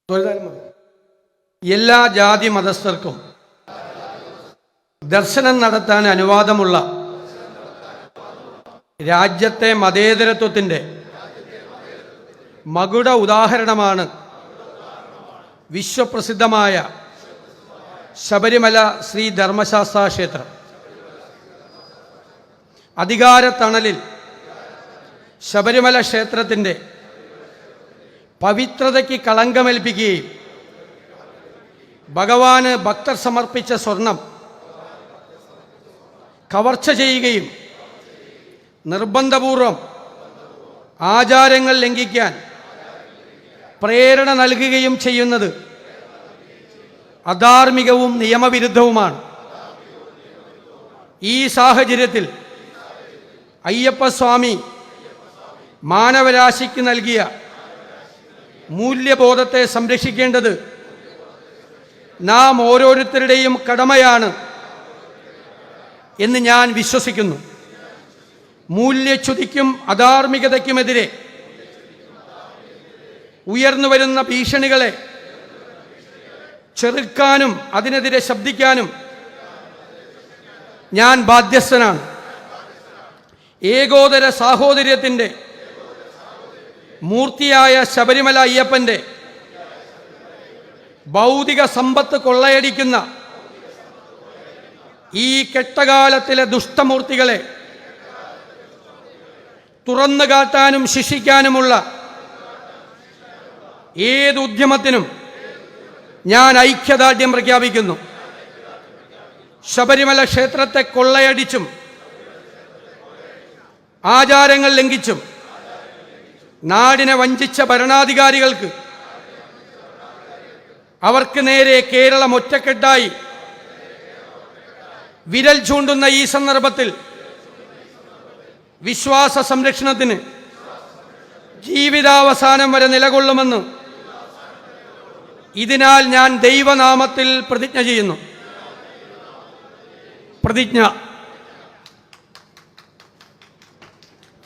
എല്ലാ ജാതി മതസ്ഥർക്കും ദർശനം നടത്താൻ അനുവാദമുള്ള രാജ്യത്തെ മതേതരത്വത്തിൻ്റെ മകുട ഉദാഹരണമാണ് വിശ്വപ്രസിദ്ധമായ ശബരിമല ശ്രീ ധർമ്മശാസ്താ ക്ഷേത്രം. അധികാരത്തണലിൽ ശബരിമല ക്ഷേത്രത്തിൻ്റെ പവിത്രതയ്ക്ക് കളങ്കമേൽപ്പിക്കുകയും ഭഗവാന് ഭക്തർ സമർപ്പിച്ച സ്വർണം കവർച്ച ചെയ്യുകയും നിർബന്ധപൂർവം ആചാരങ്ങൾ ലംഘിക്കാൻ പ്രേരണ നൽകുകയും ചെയ്യുന്നത് അധാർമികവും നിയമവിരുദ്ധവുമാണ്. ഈ സാഹചര്യത്തിൽ അയ്യപ്പസ്വാമി മാനവരാശിക്ക് നൽകിയ മൂല്യബോധത്തെ സംരക്ഷിക്കേണ്ടത് നാം ഓരോരുത്തരുടെയും കടമയാണ് എന്ന് ഞാൻ വിശ്വസിക്കുന്നു. മൂല്യച്യുതിക്കും അധാർമികതയ്ക്കുമെതിരെ ഉയർന്നുവരുന്ന ഭീഷണികളെ ചെറുക്കാനും അതിനെതിരെ ശബ്ദിക്കാനും ഞാൻ ബാധ്യസ്ഥനാണ്. ഏകോദര സാഹോദര്യത്തിൻ്റെ മൂർത്തിയായ ശബരിമല അയ്യപ്പൻ്റെ ഭൗതിക സമ്പത്ത് കൊള്ളയടിക്കുന്ന ഈ കെട്ടകാലത്തിലെ ദുഷ്ടമൂർത്തികളെ തുറന്നു കാട്ടാനും ശിക്ഷിക്കാനുമുള്ള ഏത് ഉദ്യമത്തിനും ഞാൻ ഐക്യദാർഢ്യം പ്രഖ്യാപിക്കുന്നു. ശബരിമല ക്ഷേത്രത്തെ കൊള്ളയടിച്ചും ആചാരങ്ങൾ ലംഘിച്ചും നാടിനെ വഞ്ചിച്ച ഭരണാധികാരികൾക്ക് അവർക്ക് നേരെ കേരളം ഒറ്റക്കെട്ടായി വിരൽ ചൂണ്ടുന്ന ഈ സന്ദർഭത്തിൽ വിശ്വാസ സംരക്ഷണത്തിന് ജീവിതാവസാനം വരെ നിലകൊള്ളുമെന്ന് ഇതിനാൽ ഞാൻ ദൈവനാമത്തിൽ പ്രതിജ്ഞ ചെയ്യുന്നു. പ്രതിജ്ഞ.